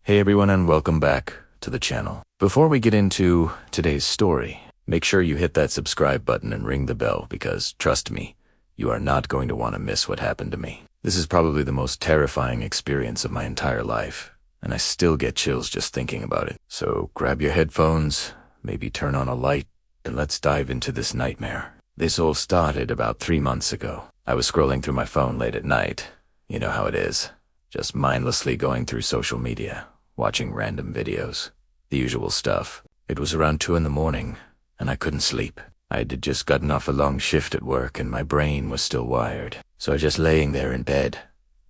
Hey everyone, and welcome back to the channel. Before we get into today's story, make sure you hit that subscribe button and ring the bell because, trust me, you are not going to want to miss what happened to me. This is probably the most terrifying experience of my entire life, and I still get chills just thinking about it. So grab your headphones, maybe turn on a light, and let's dive into this nightmare. This all started about 3 months ago. I was scrolling through my phone late at night. You know how it is. Just mindlessly going through social media, watching random videos. The usual stuff. It was around 2 in the morning, and I couldn't sleep. I had just gotten off a long shift at work, and my brain was still wired. So I was just laying there in bed,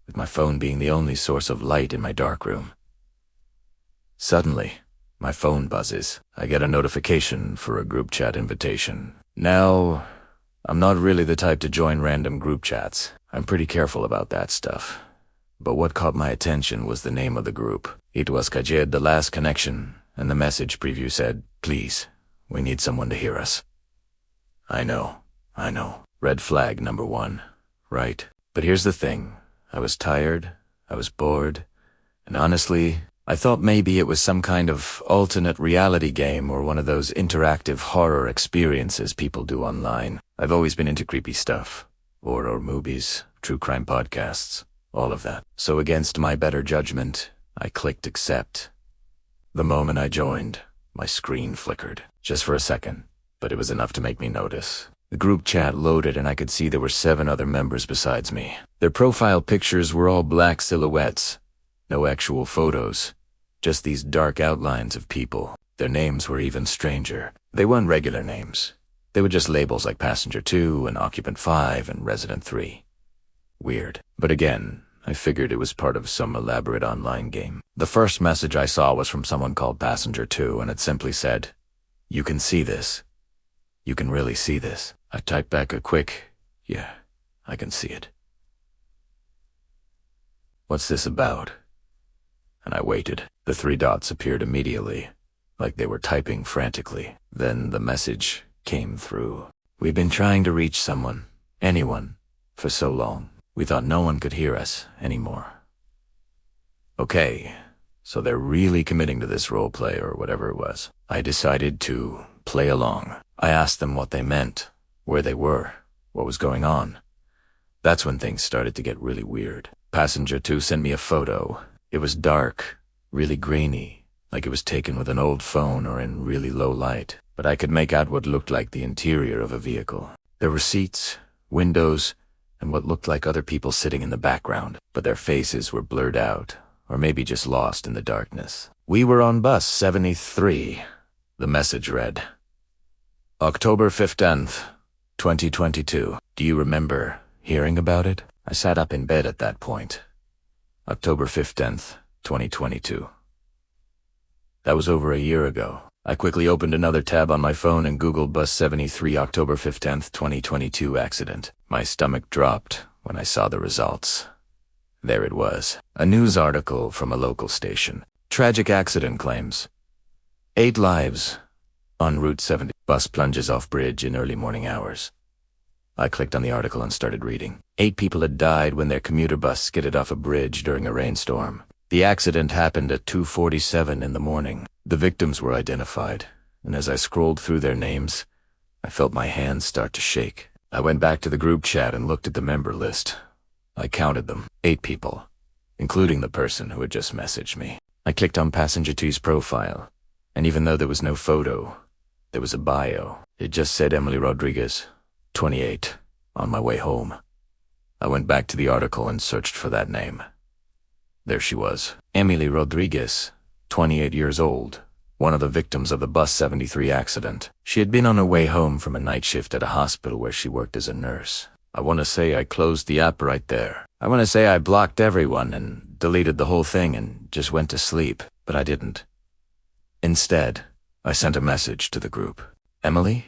with my phone being the only source of light in my dark room. Suddenly, my phone buzzes. I get a notification for a group chat invitation. Now, I'm not really the type to join random group chats. I'm pretty careful about that stuff. But what caught my attention was the name of the group. It was Kajed, the last connection, and the message preview said, "Please, we need someone to hear us." I know. Red flag number 1, right? But here's the thing. I was tired, I was bored, and honestly, I thought maybe it was some kind of alternate reality game or one of those interactive horror experiences people do online. I've always been into creepy stuff. Horror movies, true crime podcasts, all of that. So against my better judgment, I clicked accept. The moment I joined, my screen flickered, just for a second, but it was enough to make me notice. The group chat loaded and I could see there were 7 other members besides me. Their profile pictures were all black silhouettes, no actual photos, just these dark outlines of people. Their names were even stranger. They weren't regular names. They were just labels like Passenger 2 and Occupant 5 and Resident 3. Weird. But again, I figured it was part of some elaborate online game. The first message I saw was from someone called Passenger 2, and it simply said, "You can see this. You can really see this." I typed back a quick, "Yeah, I can see it." "What's this about?" And I waited. The 3 dots appeared immediately, like they were typing frantically. Then the message came through. "We've been trying to reach someone, anyone, for so long. We thought no one could hear us anymore." Okay, so they're really committing to this role play or whatever it was. I decided to play along. I asked them what they meant, where they were, what was going on. That's when things started to get really weird. Passenger 2 sent me a photo. It was dark, really grainy, like it was taken with an old phone or in really low light, but I could make out what looked like the interior of a vehicle. There were seats, windows, and what looked like other people sitting in the background, but their faces were blurred out, or maybe just lost in the darkness. "We were on bus 73, the message read. "October 15th, 2022. Do you remember hearing about it?" I sat up in bed at that point. October 15th, 2022. That was over a year ago. I quickly opened another tab on my phone and Googled Bus 73 October 15th, 2022 accident. My stomach dropped when I saw the results. There it was, a news article from a local station. Tragic accident claims. 8 lives on Route 70. Bus plunges off bridge in early morning hours. I clicked on the article and started reading. 8 people had died when their commuter bus skidded off a bridge during a rainstorm. The accident happened at 2:47 in the morning. The victims were identified, and as I scrolled through their names, I felt my hands start to shake. I went back to the group chat and looked at the member list. I counted them, 8 people, including the person who had just messaged me. I clicked on Passenger 2's profile, and even though there was no photo, there was a bio. It just said Emily Rodriguez, 28, on my way home. I went back to the article and searched for that name. There she was, Emily Rodriguez, 28 years old, one of the victims of the Bus 73 accident. She had been on her way home from a night shift at a hospital where she worked as a nurse. I want to say I closed the app right there. I want to say I blocked everyone and deleted the whole thing and just went to sleep, but I didn't. Instead, I sent a message to the group. "Emily,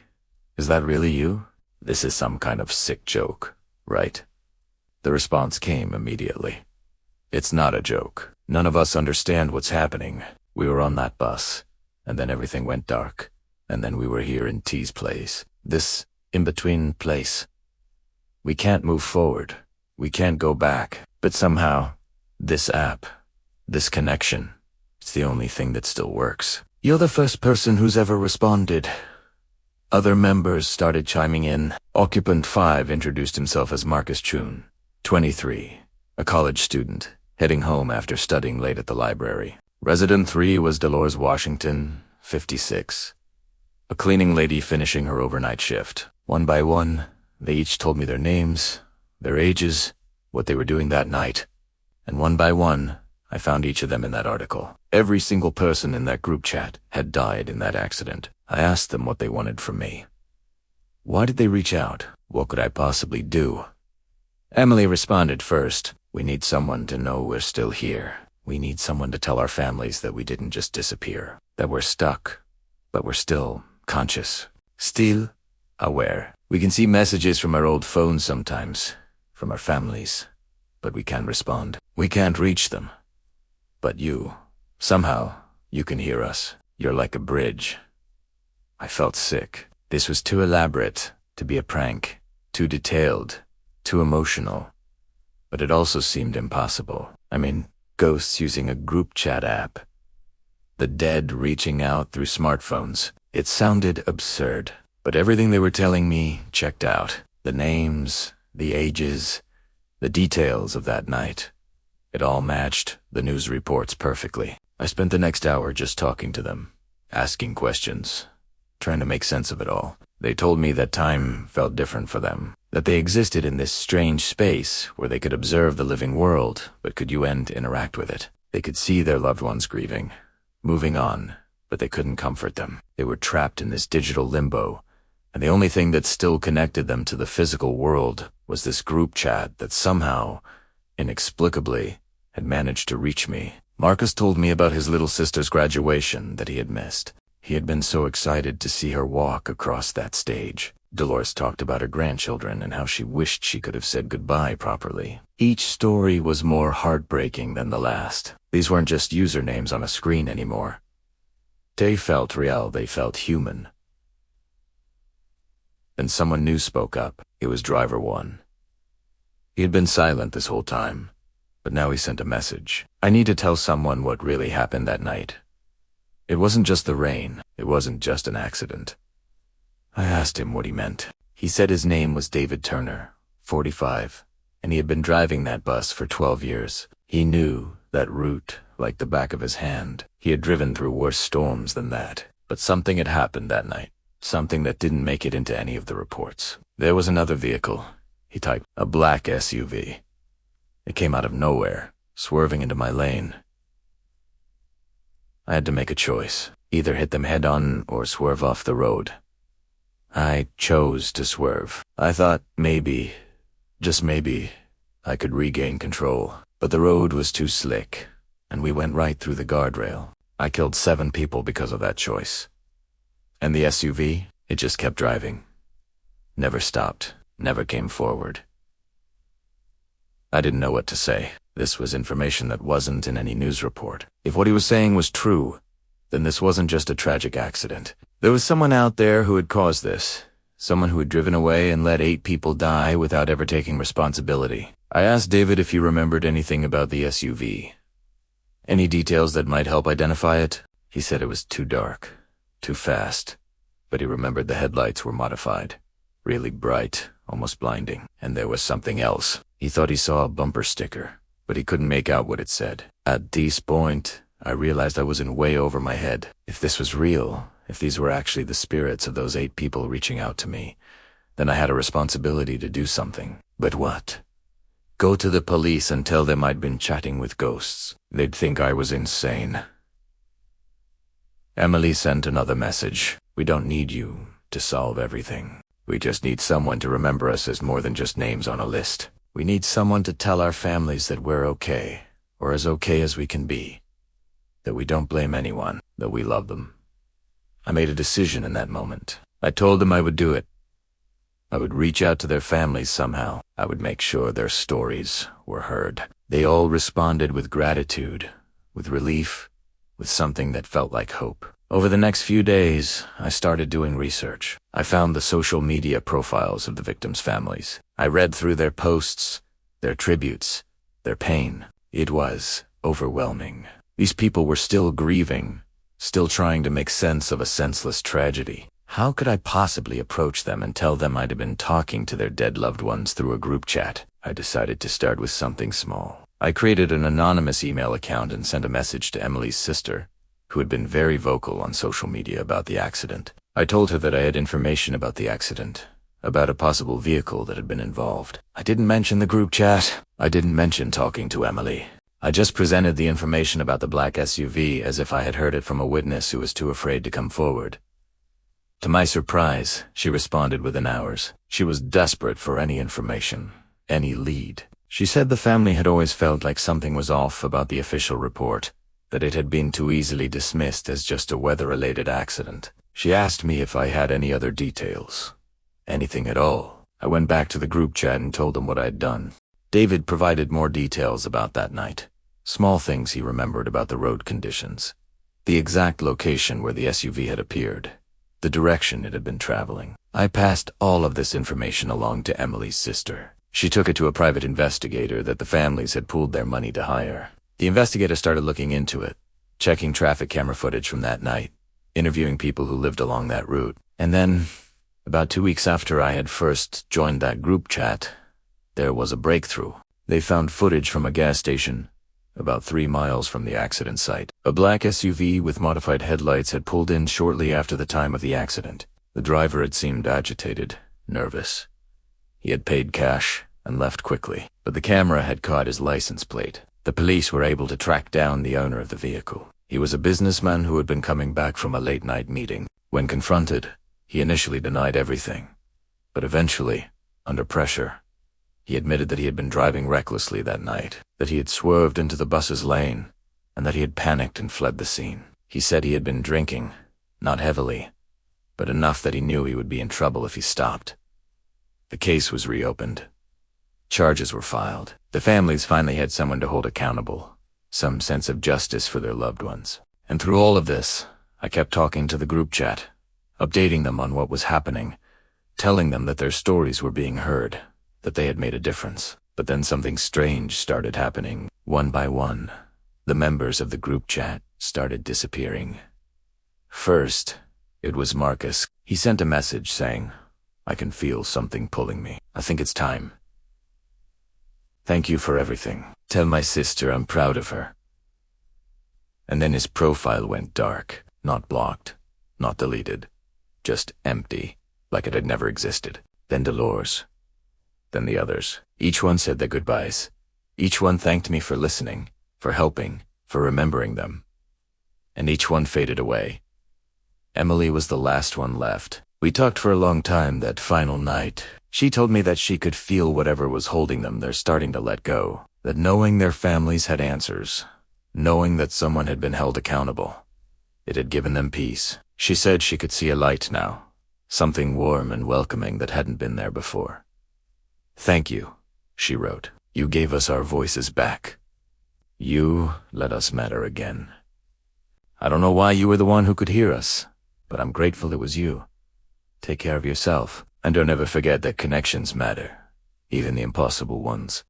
is that really you? This is some kind of sick joke, right?" The response came immediately. "It's not a joke. None of us understand what's happening. We were on that bus, and then everything went dark, and then we were here in T's place. This in-between place. We can't move forward. We can't go back. But somehow, this app, this connection, It's the only thing that still works. You're the first person who's ever responded. Other members started chiming in. Occupant 5 introduced himself as Marcus Chun, 23, a college student, heading home after studying late at the library. Resident 3 was Dolores Washington, 56, a cleaning lady finishing her overnight shift. One by one, they each told me their names, their ages, what they were doing that night. And one by one, I found each of them in that article. Every single person in that group chat had died in that accident. I asked them what they wanted from me. Why did they reach out? What could I possibly do? Emily responded first. We need someone to know we're still here. We need someone to tell our families that we didn't just disappear, that we're stuck, but we're still conscious, still aware. We can see messages from our old phones sometimes, from our families, but we can't respond. We can't reach them. But you, somehow, you can hear us. You're like a bridge. I felt sick. This was too elaborate to be a prank, too detailed, too emotional. But it also seemed impossible. I mean, ghosts using a group chat app. The dead reaching out through smartphones. It sounded absurd, but everything they were telling me checked out. The names, the ages, the details of that night. It all matched the news reports perfectly. I spent the next hour just talking to them, asking questions, trying to make sense of it all. They told me that time felt different for them, that they existed in this strange space where they could observe the living world, but could you and interact with it. They could see their loved ones grieving, moving on, but they couldn't comfort them. They were trapped in this digital limbo, and the only thing that still connected them to the physical world was this group chat that somehow, inexplicably, had managed to reach me. Marcus told me about his little sister's graduation that he had missed. He had been so excited to see her walk across that stage. Dolores talked about her grandchildren and how she wished she could have said goodbye properly. Each story was more heartbreaking than the last. These weren't just usernames on a screen anymore. They felt real, they felt human. Then someone new spoke up. It was Driver 1. He had been silent this whole time, but now he sent a message. I need to tell someone what really happened that night. It wasn't just the rain. It wasn't just an accident. I asked him what he meant. He said his name was David Turner, 45, and he had been driving that bus for 12 years. He knew that route like the back of his hand. He had driven through worse storms than that. But something had happened that night. Something that didn't make it into any of the reports. There was another vehicle. He typed, a black SUV. It came out of nowhere, swerving into my lane. I had to make a choice. Either hit them head-on or swerve off the road. I chose to swerve. I thought maybe, just maybe, I could regain control. But the road was too slick, and we went right through the guardrail. I killed 7 people because of that choice. And the SUV, it just kept driving. Never stopped, never came forward. I didn't know what to say. This was information that wasn't in any news report. If what he was saying was true, then this wasn't just a tragic accident. There was someone out there who had caused this. Someone who had driven away and let 8 people die without ever taking responsibility. I asked David if he remembered anything about the SUV. Any details that might help identify it? He said it was too dark, too fast. But he remembered the headlights were modified. Really bright, almost blinding. And there was something else. He thought he saw a bumper sticker, but he couldn't make out what it said. At this point, I realized I was in way over my head. If this was real, if these were actually the spirits of those 8 people reaching out to me, then I had a responsibility to do something. But what? Go to the police and tell them I'd been chatting with ghosts. They'd think I was insane. Emily sent another message. We don't need you to solve everything. We just need someone to remember us as more than just names on a list. We need someone to tell our families that we're okay, or as okay as we can be. That we don't blame anyone, that we love them. I made a decision in that moment. I told them I would do it. I would reach out to their families somehow. I would make sure their stories were heard. They all responded with gratitude, with relief, with something that felt like hope. Over the next few days, I started doing research. I found the social media profiles of the victims' families. I read through their posts, their tributes, their pain. It was overwhelming. These people were still grieving, still trying to make sense of a senseless tragedy. How could I possibly approach them and tell them I'd have been talking to their dead loved ones through a group chat? I decided to start with something small. I created an anonymous email account and sent a message to Emily's sister, who had been very vocal on social media about the accident. I told her that I had information about the accident, about a possible vehicle that had been involved. I didn't mention the group chat. I didn't mention talking to Emily. I just presented the information about the black SUV as if I had heard it from a witness who was too afraid to come forward. To my surprise, she responded within hours. She was desperate for any information, any lead. She said the family had always felt like something was off about the official report, that it had been too easily dismissed as just a weather-related accident. She asked me if I had any other details. Anything at all. I went back to the group chat and told them what I had done. David provided more details about that night. Small things he remembered about the road conditions, the exact location where the SUV had appeared, the direction it had been traveling. I passed all of this information along to Emily's sister. She took it to a private investigator that the families had pooled their money to hire. The investigator started looking into it, checking traffic camera footage from that night, interviewing people who lived along that route. And then, about 2 weeks after I had first joined that group chat, there was a breakthrough. They found footage from a gas station about 3 miles from the accident site. A black SUV with modified headlights had pulled in shortly after the time of the accident. The driver had seemed agitated, nervous. He had paid cash and left quickly, but the camera had caught his license plate. The police were able to track down the owner of the vehicle. He was a businessman who had been coming back from a late-night meeting. When confronted, he initially denied everything, but eventually, under pressure, he admitted that he had been driving recklessly that night, that he had swerved into the bus's lane, and that he had panicked and fled the scene. He said he had been drinking, not heavily, but enough that he knew he would be in trouble if he stopped. The case was reopened. Charges were filed. The families finally had someone to hold accountable, some sense of justice for their loved ones. And through all of this, I kept talking to the group chat, updating them on what was happening, telling them that their stories were being heard, that they had made a difference. But then something strange started happening. One by one, the members of the group chat started disappearing. First, it was Marcus. He sent a message saying, "I can feel something pulling me. I think it's time. Thank you for everything. Tell my sister I'm proud of her." And then his profile went dark, not blocked, not deleted, just empty, like it had never existed. Then Dolores. Then the others. Each one said their goodbyes. Each one thanked me for listening, for helping, for remembering them. And each one faded away. Emily was the last one left. We talked for a long time that final night. She told me that she could feel whatever was holding them, they're starting to let go. That knowing their families had answers, knowing that someone had been held accountable, it had given them peace. She said she could see a light now, something warm and welcoming that hadn't been there before. "Thank you," she wrote. "You gave us our voices back. You let us matter again. I don't know why you were the one who could hear us, but I'm grateful it was you. Take care of yourself, and don't ever forget that connections matter, even the impossible ones."